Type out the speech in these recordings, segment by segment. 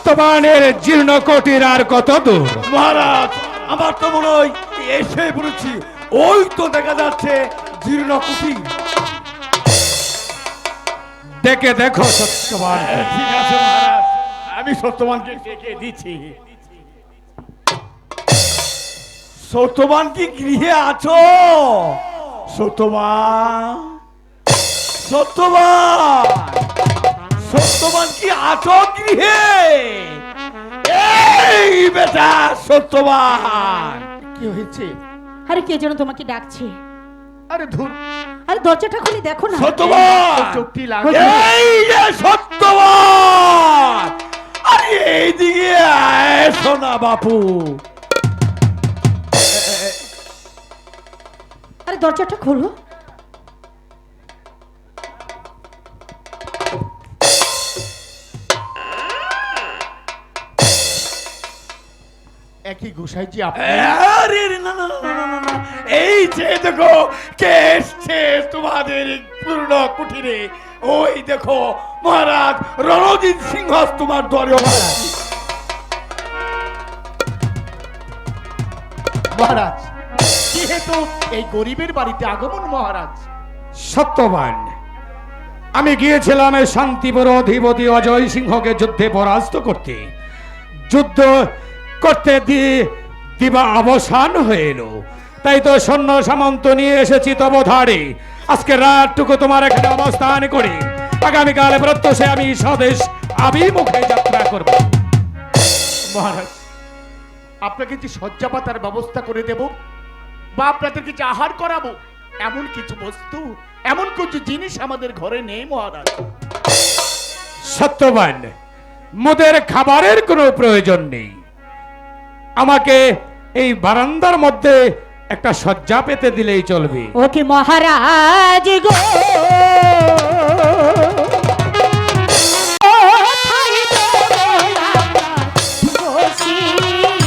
সত্যবানের জীর্ণ কোটির আর কত দূর? মহারাজ, আমার তো মনে হয় এসে পড়েছি। ওই তো দেখা যাচ্ছে জীর্ণ কুটির। দেখে দেখো সত্যবান। ঠিক আছে মহারাজ, আমি সত্যবানকে ডেকে দিচ্ছি। সত্যবান কি গৃহে আছো? সত্যবান, সত্যবান, সত্যবান কি আছো গৃহে? এই বেটা সত্যবান। কি হয়েছে? আরে কে যেন তোমাকে ডাকছে। আরে ধুর, আরে দরজাটা খুলে দেখো না। সত্যবান, চোখটি লাগে। এই যে সত্যবান, আরে এইদিকে এসো না বাপু। আরে দরজাটা খোলো। একই গোসাইজি আপনি? আরে না না না না না না, এই যে দেখো কে এসছে তোমাদের এই পূর্ণ কুঠিরে। ওই দেখো মহারাজ রণজিৎ সিংহ তোমার দ্বারে উপস্থিত। মহারাজ, যেহেতু এই গরিবের বাড়িতে আগমন মহারাজ। সত্যবান, আমি গিয়েছিলাম এই শান্তিপুর অধিপতি অজয় সিংহকে যুদ্ধে পরাস্ত করতে। যুদ্ধ করতে দিবা অবসান হয়ে এলো, তাই তো সৈন্য সামন্ত নিয়ে এসেছি তব ধারে। আজকে রাতটুকু তোমার এখানে অবস্থান করে আগামীকাল প্রত্যুষে আমি স্বদেশ অভিমুখে যাত্রা করব। মহারাজ, আপনাকে যে শয্যা পাতার ব্যবস্থা করে দেব বা আপনাদেরকে যে আহার করাবো, এমন কিছু বস্তু, এমন কিছু জিনিস আমাদের ঘরে নেই মহারাজ। সত্যবান, মোদের খাবারের কোনো প্রয়োজন নেই। আমাকে এই বারান্দার মধ্যে একটা শয্যা পেতে দিলেই চলবে। ওকে মহারাজ গো, কোথায় দেব বসিবার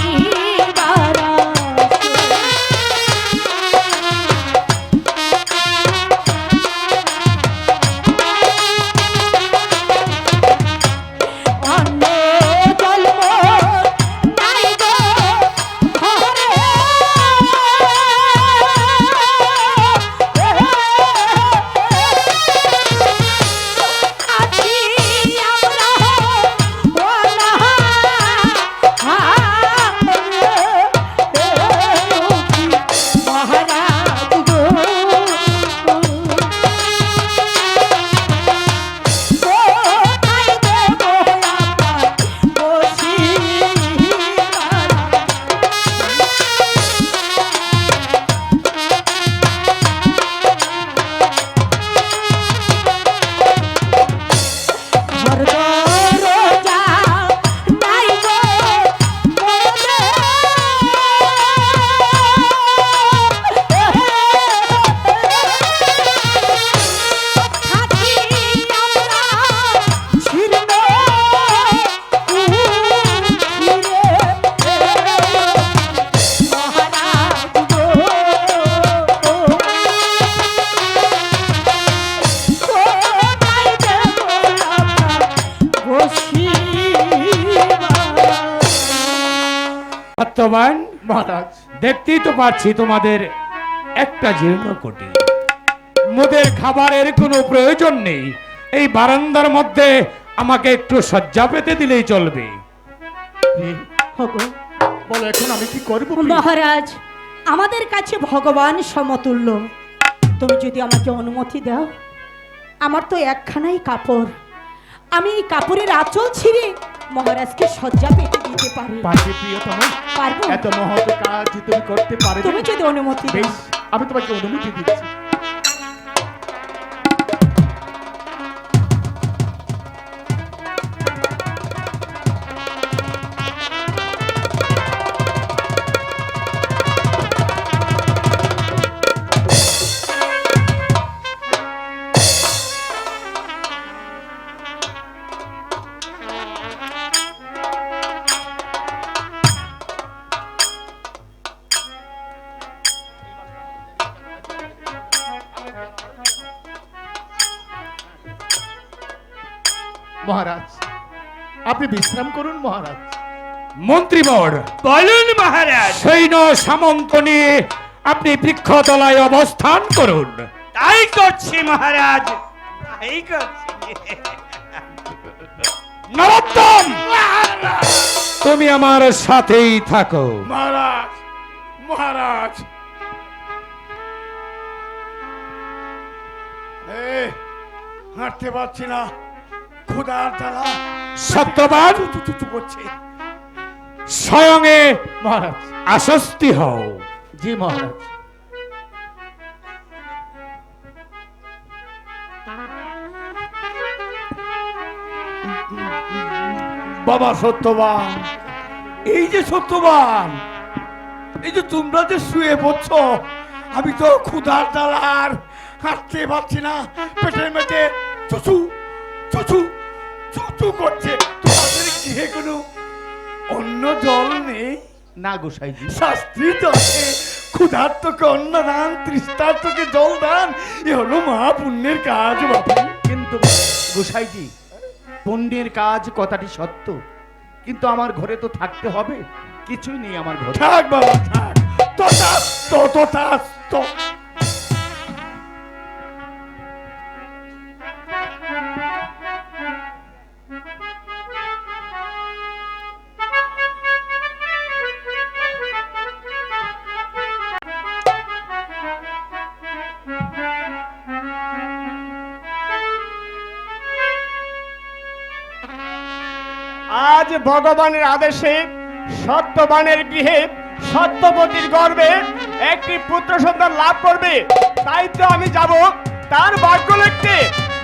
অন্য জন্ম নাই গো ঘরে। আছি আমরা মহারাজ গো, কোথায় দেব ঘর দরজা নাই গো থাকি আমরা ছিন্ন মহারাজ গো, কোথায় দেব সত্যবান, মহারাজ, দেখতেই তো পাচ্ছি তোমাদের একটা জীর্ণ কোটি। মোদের খাবারের কোনো প্রয়োজন নেই। এই বারান্দার মধ্যে আমাকে একটু শয্যা পেতে দিলেই চলবে। বলো এখন আমি কি করবো? মহারাজ, আমাদের কাছে ভগবান সমতুল্য। তুমি যদি আমাকে অনুমতি দাও, আমার তো একখানাই কাপড়, আমি এই কাপড়ের আঁচল ছিঁড়ে মহারাজকে শয্যা পেতে দিতে পারি। পারবে প্রিয়তম? পারবো। এত মহৎ কাজ তুমি করতে পারবে? তুমি যদি অনুমতি দাও। বেশ, আমি তোমাকে অনুমতি দিচ্ছি। মহারাজ, আপনি বিশ্রাম করুন মহারাজ। মন্ত্রীবর, বলুন মহারাজ। সৈন্য সামন্ত নিয়ে আপনি বৃক্ষতলায় অবস্থান করুন। তাই করছি মহারাজ, তাই করছি। নরোত্তম, তুমি আমার সাথেই থাকো। মহারাজ, মহারাজ, হাঁটতে পারছি না, ক্ষুধার জ্বালা সত্যবান, চুচু করছে। স্বয়ংে মহারাজ। আশ্বস্তি হও। জি মহারাজ। বাবা সত্যবান, এই যে সত্যবান, এই যে তোমরা যে শুয়ে পড়ছো, আমি তো ক্ষুধার জ্বালার হাঁটতে পারছি না, পেটের মেটে চুচু চুচু চুচু করছে। তোমাদের গৃহে কোনো অন্য জল নেই? না গোসাইজি। শাস্ত্রী জলে ক্ষুধার্তকে অন্ন দান, তৃষ্ণার্তকে জল দান, এ হলো মহা পুণ্যের কাজ বাবু। কিন্তু গোসাইজি, পুণ্যের কাজ কথাটি সত্য, কিন্তু আমার ঘরে তো থাকতে হবে, কিছুই নেই আমার ঘরে। থাক বাবা থাক, তথাস্ত। আজ ভগবানের আদেশে সত্যবানের গৃহে সত্যবতীর গর্ভে একটি পুত্র সন্তান লাভ করবে, তাই তো আমি যাব তার ভাগ্য লিখতে।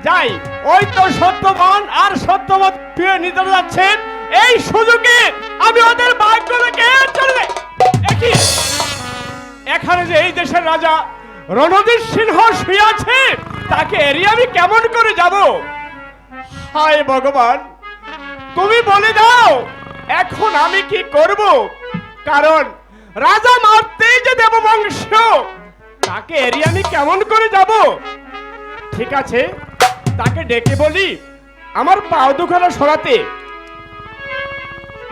যাই, ওই তো সত্যবান আর সত্যবত প্রিয় নিতে যাচ্ছে, এই সুযোগে আমি ওদের ভাগ্য লিখে চলে। এখানে যে এই দেশের রাজা রণজিৎ সিংহ শুয়ে আছে, তাকে এড়িয়ে আমি কেমন করে যাব? হায় ভগবান, তুমি বলে দাও এখন আমি কি করব? কারণ রাজা মারতেই যে দেববংশ, তাকে এড়িয়ে আমি কেমন করে যাব? ঠিক আছে, তাকে ডেকে বলি আমার পাও দুখানা সরাতে।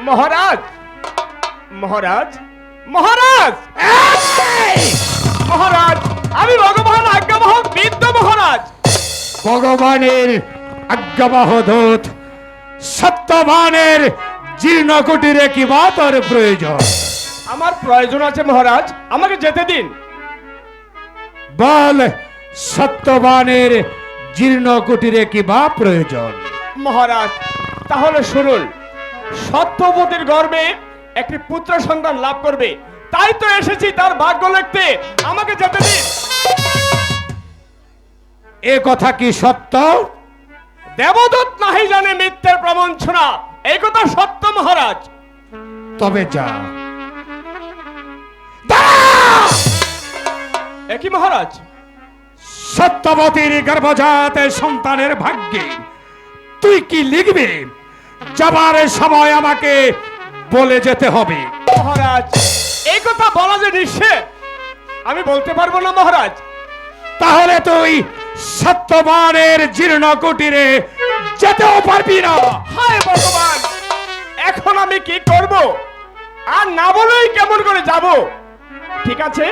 মহারাজ, মহারাজ, মহারাজ, মহারাজ, আমি ভগবান আজ্ঞাবহ বৃদ্ধ মহারাজ। ভগবানের আজ্ঞাবহ দূত সত্যবানের জীর্ণ কুটিরে কি বা তোর প্রয়োজন? আমার প্রয়োজন আছে মহারাজ, আমাকে যেতে দিন। বল, সত্যবানের জীর্ণ কুটিরে কি বা প্রয়োজন? মহারাজ তাহলে শুনুন, সত্যবতীর গর্ভে একটি পুত্র সন্তান লাভ করবে, তাই তো এসেছি তার ভাগ্য লিখতে, আমাকে যেতে দিন। এ কথা কি সত্য? দেবদূত নাহি জানে মিথ্যের প্রবঞ্চনা, এই কথা সত্য মহারাজ। তবে যা। একই মহারাজ, সত্যবতীর গর্ভজাত সন্তানের ভাগ্যে তুই কি লিখবি? যাবার সময় আমাকে বলে যেতে হবে। মহারাজ এই কথা বলা যে নিষেধ, আমি বলতে পারবো না মহারাজ। তাহলে তুই সত্যবানের জীর্ণ কুটিরে যেতেও পারবি না। হায় ভগবান, এখন আমি কি করব? আর না বলেই কেমন করে যাব? ঠিক আছে,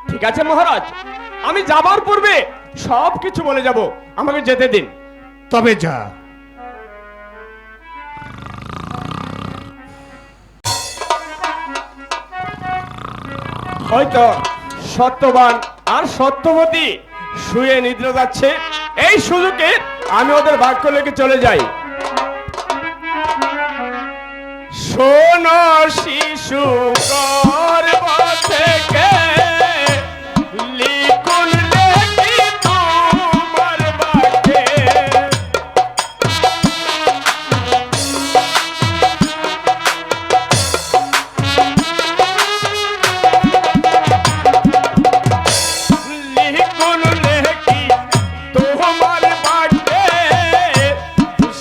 ঠিক আছে মহারাজ, আমি যাবার পূর্বে সব কিছু বলে যাব, আমাকে যেতে দিন। তবে যা। হয়তো সত্যবান আর সত্যবতী শুয়ে নিদ্রা যাচ্ছে, এই সুযোগে আমি ওদের বাক্য লেগে চলে যাই। শোনো শিশু গর্ভ থেকে লিখুন লেখি তোমার বাক্যে, লিখুন লেখি তোমার বাক্যে,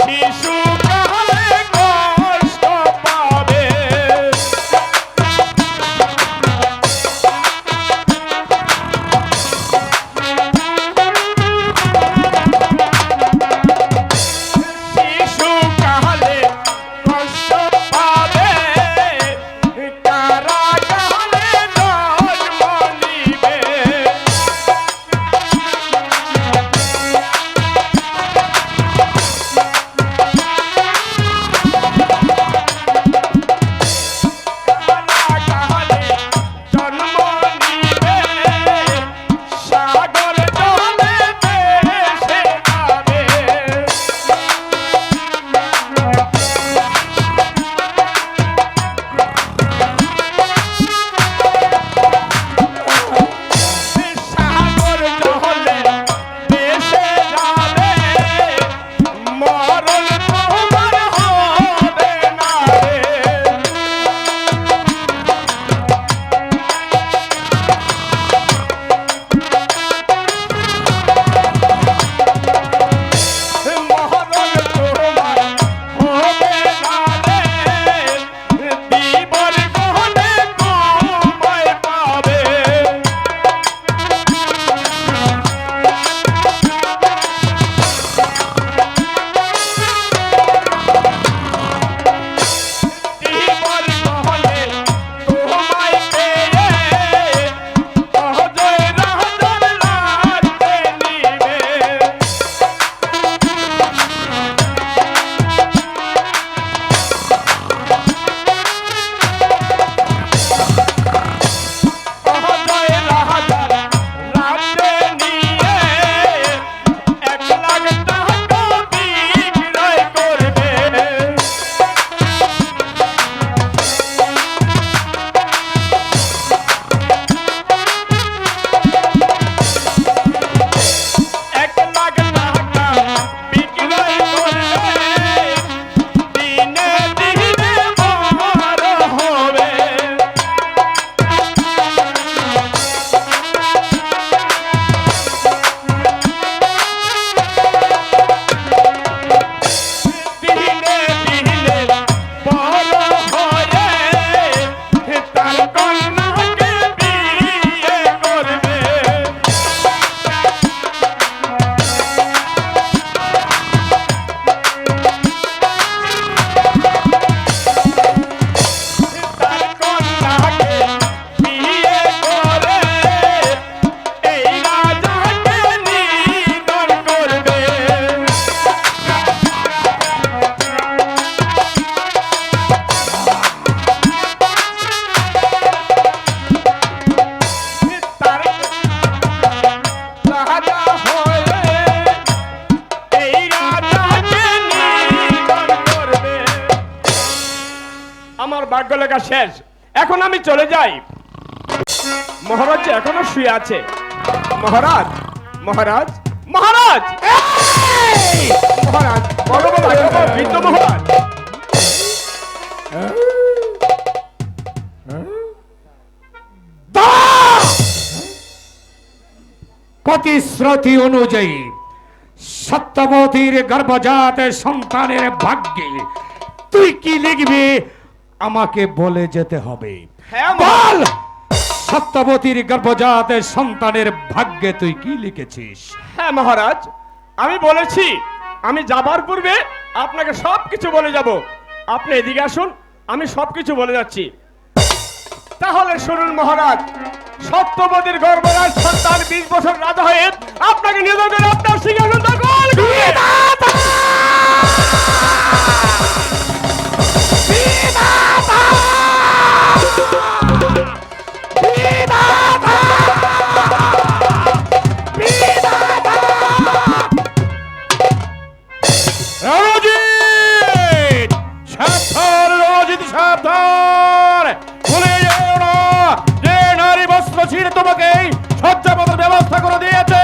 শিশু কালে কষ্ট পাবে। ভাগ্য লেখা শেষ। এখন আমি চলে যাই। মহারাজ যে এখনো শুয়ে আছে। মহারাজ, মহারাজ, মহারাজ, মহারাজ, বলো বলো, বৃদ্ধ মহারাজ। প্রতিশ্রুতি অনুযায়ী সত্যবতীর গর্ভজাত সন্তানের ভাগ্যে তুই কি লিখবি আমাকে বলে যেতে হবে। হ্যাঁ, বল, সত্যবতীর গর্ভজাত সন্তানের ভাগ্যে তুই কি লিখেছিস? হ্যাঁ মহারাজ, আমি বলেছি আমি যাবার পূর্বে আপনাকে সবকিছু বলে যাব। আপনি এদিকে আসুন, আমি সবকিছু বলে যাচ্ছি। তাহলে শুনুন মহারাজ, সত্যবতীর গর্ভজাত সন্তান 20 বছর রাজা হয়ে আপনাকে নিয়োগ করে আপনার সিংহাসন দখল করবে। রণজিৎ, সাবধান রণজিৎ, সাবধান! ভুলে যেও না যে নারী বস্ত্র ছিঁড়ে তোমাকে সজ্জাপদের ব্যবস্থা করে দিয়েছে।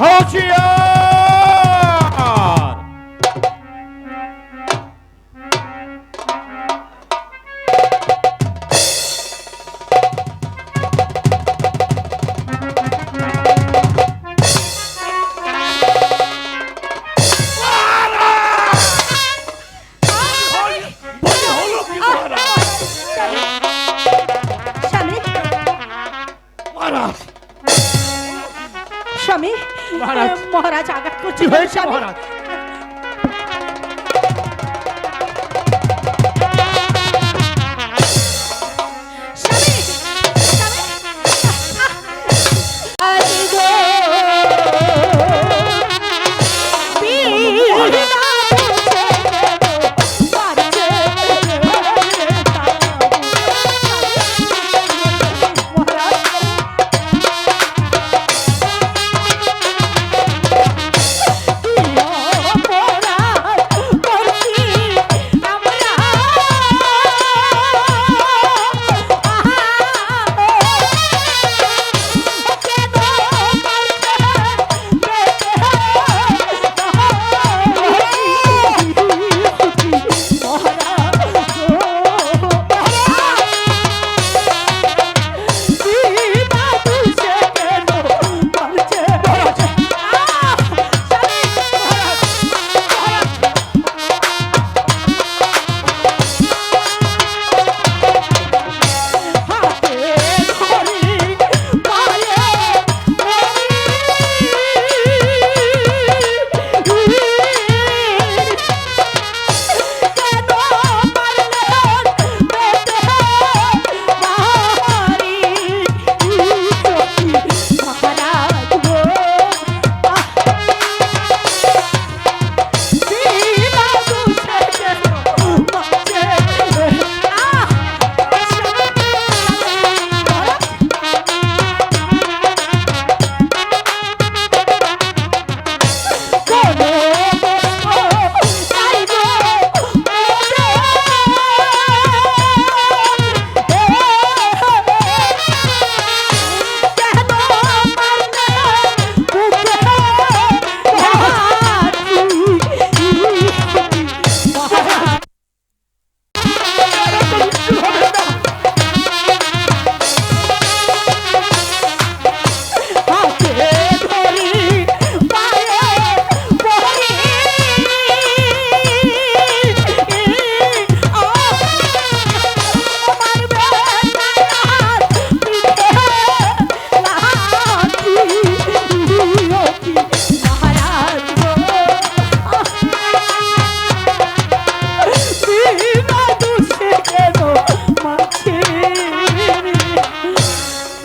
হুঁশিয়ার! হলো কি মহারাজ? স্বামী, মহারাজ, স্বামী, মহারাজ। মহারাজ আঘাত করছে কি হয়েছে স্বামী? মহারাজ? স্বামী, স্বামী, আরে গো, বিনা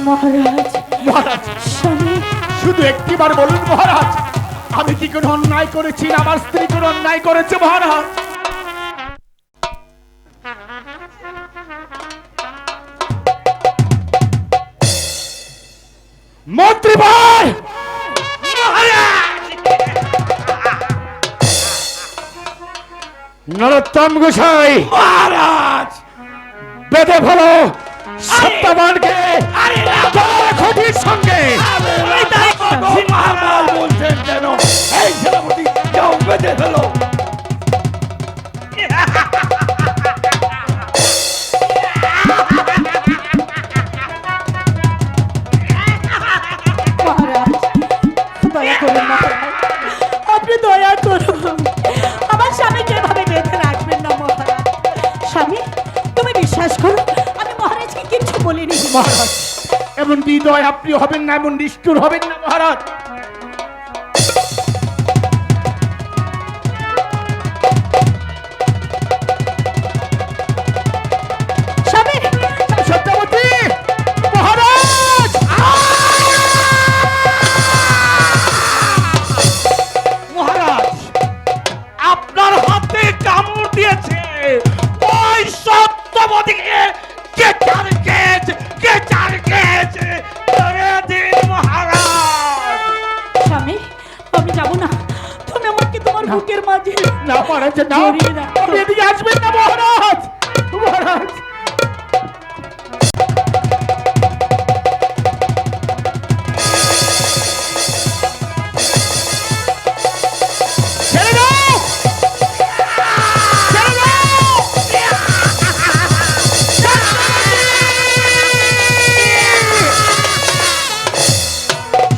মহারাজ, মহারাজ, স্বামী, শুধু একটিবার বলুন মহারাজ, আমি কি কোনো অন্যায় করেছি না আমার স্ত্রী কোনো অন্যায় করেছে মহারাজ? মন্ত্রী ভাই, নরোত্তম গোসাই, মহারাজ, বেঁধে ফেলো সত্যবানকে খুঁটির সঙ্গে। মহারাজ বলছেন কেন? এই সেনাপতি যাও বেঁধে ফেলো। মহারাজ দয়া করুন মহারাজ, আপনি দয়া করুন, আমার স্বামীকে এভাবে বেঁধে রাখবেন না মহারাজ। স্বামী তুমি বিশ্বাস করো আমি মহারাজকে কিচ্ছু বলিনি। মহারাজ এমন হৃদয় আপনি হবেন না, এমন নিষ্ঠুর হবেন না মহারাজ। স্বামী সত্যবতী মহারাজ, মহারাজ আপনার হাতে কামড় দিয়েছে ওই সত্যবতীকে। কে ধরে দিন মহারাজ। স্বামী আমি যাবো না, তুমি আমাকে তোমার বুকের মাঝে না মহারাজ না, জড়িয়ে রাখো। আপনি এদিকে আসবেন না মহারাজ। মহারাজ ছেড়ে দাও, ছেড়ে দাও।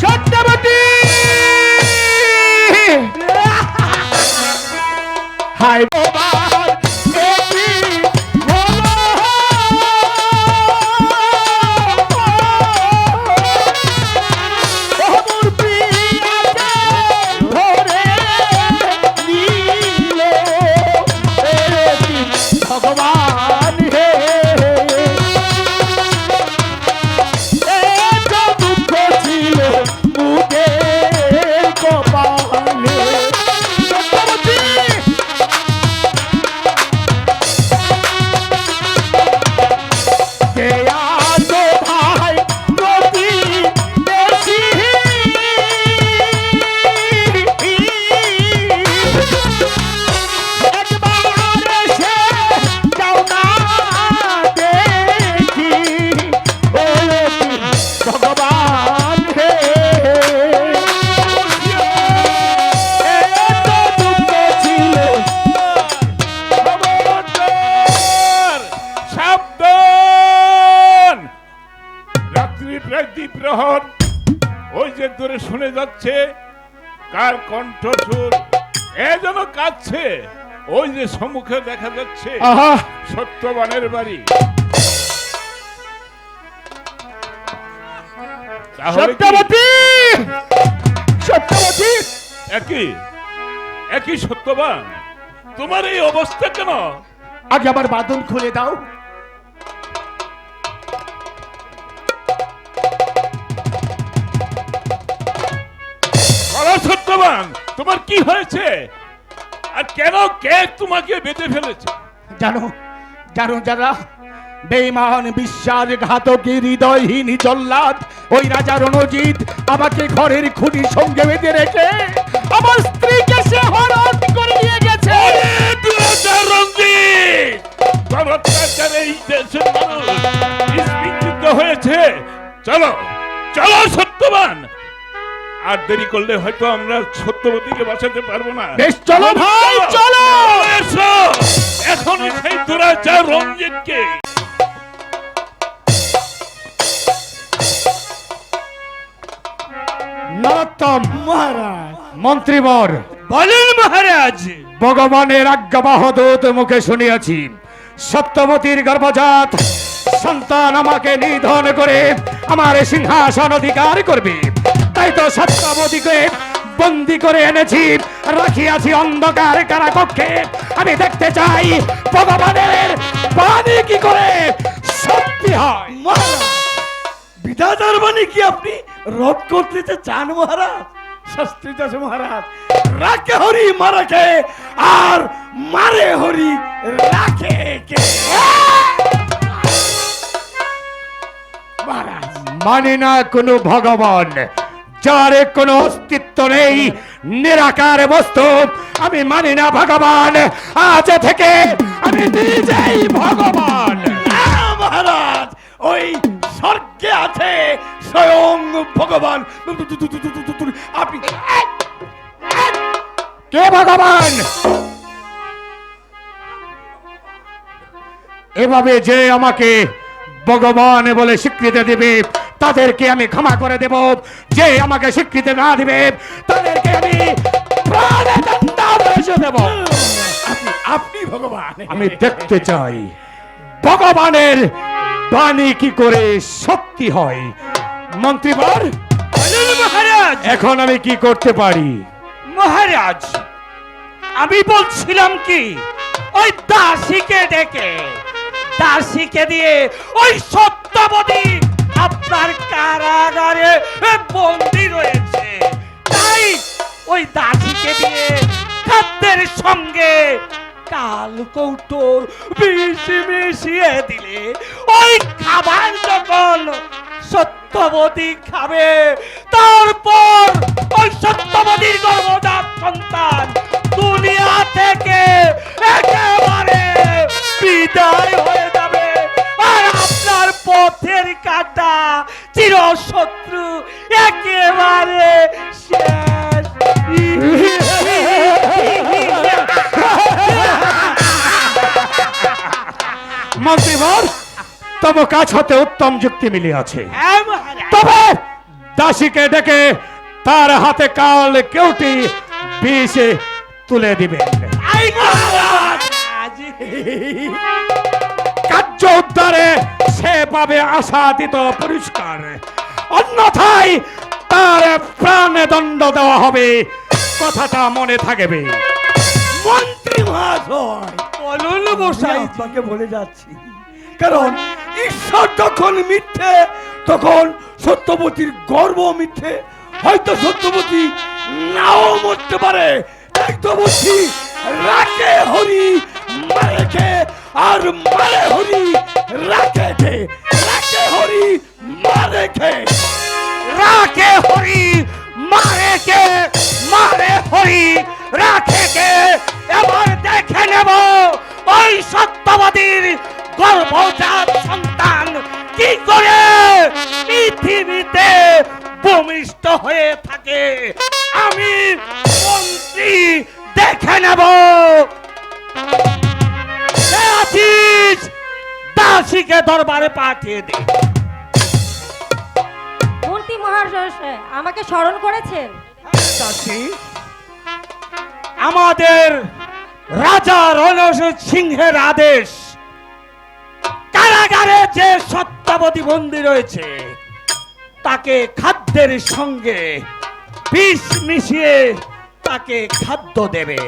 সত্যবতী হাই ভগবান, এটি হলো ওমর প্রিয়াকে ধরে নিল, এটি ভগবান হে। এত দুঃখ ছিল মুখের কপালে। সত্যবতী কে আছো ভাই প্রতিবেশী? একবার এসে যাও না দেখি, ও ভগবান হে। এত দুঃখ ছিল খবরদার! সাবধান! রাত্রি প্রায় দ্বীপ্রহর, ওই যে দূরে শুনে যাচ্ছে কার কণ্ঠস্বর, এ যেন কাঁদছে। ওই যে সম্মুখে দেখা যাচ্ছে আহা সত্যবানের বাড়ি। তাহলে কি সত্যবতী, সত্যবতী একই সত্যবান? তোমার এই অবস্থা কেন? আগে আমার বাঁধন খুলে দাও। বলো সত্যবান, তোমার কি হয়েছে? আর কেন কে তোমাকে বেঁধে ফেলেছে? জানো জানো যারা বেঈমান বিশ্বাসঘাতক হৃদয়হীন জল্লাদ ওই রাজা রণজিৎ আমাকে ঘরের খুঁটির সঙ্গে বেঁধে রেখে আমার স্ত্রীকে সে হরণ করে নিয়ে গেছে। দুরাচার রঞ্জিত! তোর অত্যাচারে এই দেশের মানুষ নিষ্পিঞ্জিত হয়েছে। চলো চলো সত্যবান, আর দেরি করলে হয়তো আমরা সত্যবতীকে বাঁচাতে পারবো না। বেশ চলো ভাই চলো। এসো এখন সেই দুরাচার রঞ্জিতকে। নরোত্তম মহারাজ মন্ত্রীবর, বলেন মহারাজ। ভগবানের আজ্ঞাবহ দূত মুখে শুনিয়াছি সত্যবতীর গর্ভজাত সন্তান আমাকে নিধন করে আমার সিংহাসন অধিকার করবে। তাই তো সত্যবতীকে বন্দি করে এনেছি, রাখিয়াছি অন্ধকার কারাকক্ষে। আমি দেখতে চাই ভগবানের বাণী কি করে সত্যি হয়। মহারাজ বিধাতার বাণী কি আপনি রদ করতে চান মহারাজ? শাস্ত্রীত আছে মহারাজ, রাখে হরি মারাকে আর মারে হরি রাখে কে। মহারাজ মানি না কোনো ভগবান, যার কোনো অস্তিত্ব নেই, নিরাকার বস্তু। আমি মানি না ভগবান, আজ থেকে আমি নিজেই ভগবান। না ওই স্বর্গে আছে স্বয়ং ভগবান। আপনি কে ভগবান? এভাবে যে আমাকে ভগবান বলে স্বীকৃতি দেবে তাদেরকে আমি ক্ষমা করে দেব, যে আমাকে স্বীকৃতি না দিবে তাদেরকে আমি প্রাণে দণ্ডাদেশ দেব। আপনি ভগবান। আমি দেখতে চাই ভগবানের বাণী কি করে সত্যি হয়। মন্ত্রীবর, মহারাজ, এখন আমি কি করতে পারি? মহারাজ, আমি বলছিলাম কি, ওই দাসীকে ডেকে, দাসীকে দিয়ে ওই সত্যবতী আপনার কারাগারে বন্দী রয়েছে, তাই ওই দাসীকে দিয়ে খাদ্যের সঙ্গে কাল কৌটোর বিষ মিশিয়ে দিলে ওই খাবার যখন সত্যবতী খাবে, তারপর ওই সত্যবতীর গর্ভজাত সন্তান দুনিয়া থেকে একেবারে বিদায় হয়ে যাবে, আর আপনার পথের কাটা চিরশত্রু একেবারে শেষ। মন্ত্রীবর, তব কাজ হতে উত্তম যুক্তি মিলিয়াছে। হ্যাঁ মহারাজ। তবে দাসীকে ডেকে তার হাতে কাল কেউটি বিষ তুলে দিবেন। আই মহারাজ। কার্য উদ্ধারে সে পাবে আশাতীত পুরস্কার, অন্যথায় তার প্রাণে দণ্ড দেওয়া হবে, কথাটা মনে থাকবে। মন্ত্রী মহাশয়, বলুন আমি মশাই। আপনাকে বলে যাচ্ছি, কারণ ঈশ্বর যখন মিথ্যে তখন সত্যবতীর গর্ব মিথ্যে। হয়তো সত্যবতী নাও মরতে পারে, তাই তো বলছি রাখে হরি মারে খে, আর মারে হরি রাখে খে, রাখে হরি মারে খে। রাখে হরি মারে কে, মারে হরি রাখে কে। এবার দেখে নেব ওই সত্যবতীর গর্ভজাত সন্তান কি করে পৃথিবীতে ভূমিষ্ঠ হয়ে থাকে। আমি মন্ত্রী দেখে নেব। কে আছিস? দাসীকে দরবারে পাঠিয়ে দে। মন্ত্রী মহাশয় আমাকে স্মরণ করেছেন? দাসী, আমাদের রাজা রণজিৎ সিংহের আদেশ, কারাগারে যে সত্যবতী বন্দী রয়েছে তাকে খাদ্যের সঙ্গে বিষ মিশিয়ে তাকে খাদ্য দেবে,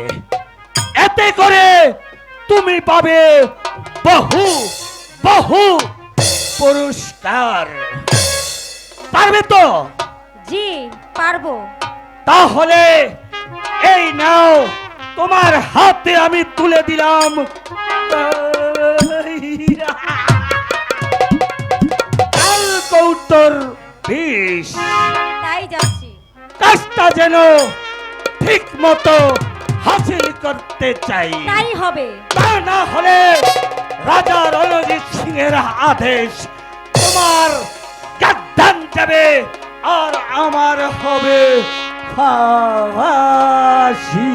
এতে করে তুমি পাবে বহু বহু পুরস্কার। পারবে তো? জি পারবো। তাহলে এই নাও, তোমার হাতে আমি তুলে দিলাম কাল কৌটোর বিষ। তাই যাচ্ছি। কাজটা যেন ঠিক মতো হাসিল করতে চাই, তাই হবে। তা না হলে রাজা রণজিৎ সিংহের আদেশ, তোমার গাদ্দান যাবে আর আমার হবে ফাঁসি।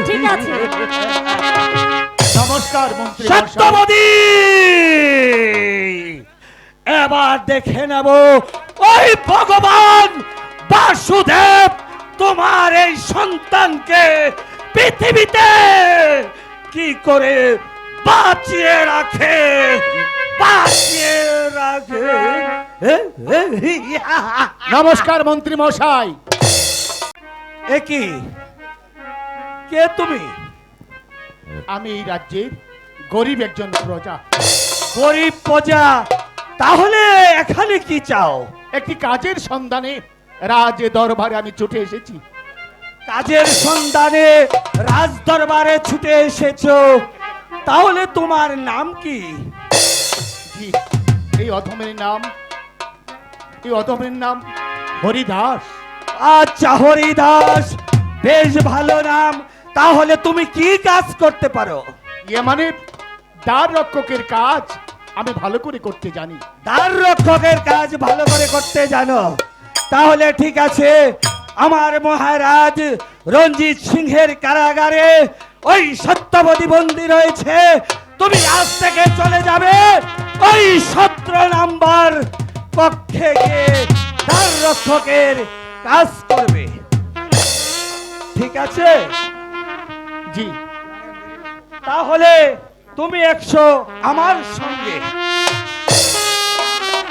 ঠিক আছে। নমস্কার মন্ত্রী মশাই। সত্যবতী, এবার দেখে নেব ওই ভগবান বাসুদেব তোমার এই সন্তানকে পৃথিবীতে কি করে বাঁচিয়ে রাখে, বাঁচিয়ে রাখে। নমস্কার মন্ত্রী মশাই। একই কে তুমি? আমি এই রাজ্যের গরিব একজন প্রজা। গরিব প্রজা, তাহলে এখানে কি চাও? একটি কাজের সন্ধানে রাজ দরবারে আমি ছুটে এসেছি। কাজের সন্ধানে রাজ দরবারে ছুটে এসেছো, তাহলে তোমার নাম কি? জি, এই অধমের নাম হরিদাস। আচ্ছা হরিদাস, বেশ ভালো নাম। তাহলে তুমি কি কাজ করতে পারো? ইয়ে মানে দ্বার রক্ষকের কাজ আমি ভালো করে করতে জানি। দ্বার রক্ষকের কাজ ভালো করে করতে জানো, তাহলে ঠিক আছে। আমার মহারাজ রঞ্জিত সিংহের কারাগারে ওই সত্যবতী বন্দী রয়েছে। তুমি আজ থেকে চলে যাবে ওই 17 নাম্বার কক্ষে গিয়ে দ্বার রক্ষকের কাজ করবে, ঠিক আছে? জি। তাহলে তুমি 100 আমার সঙ্গে।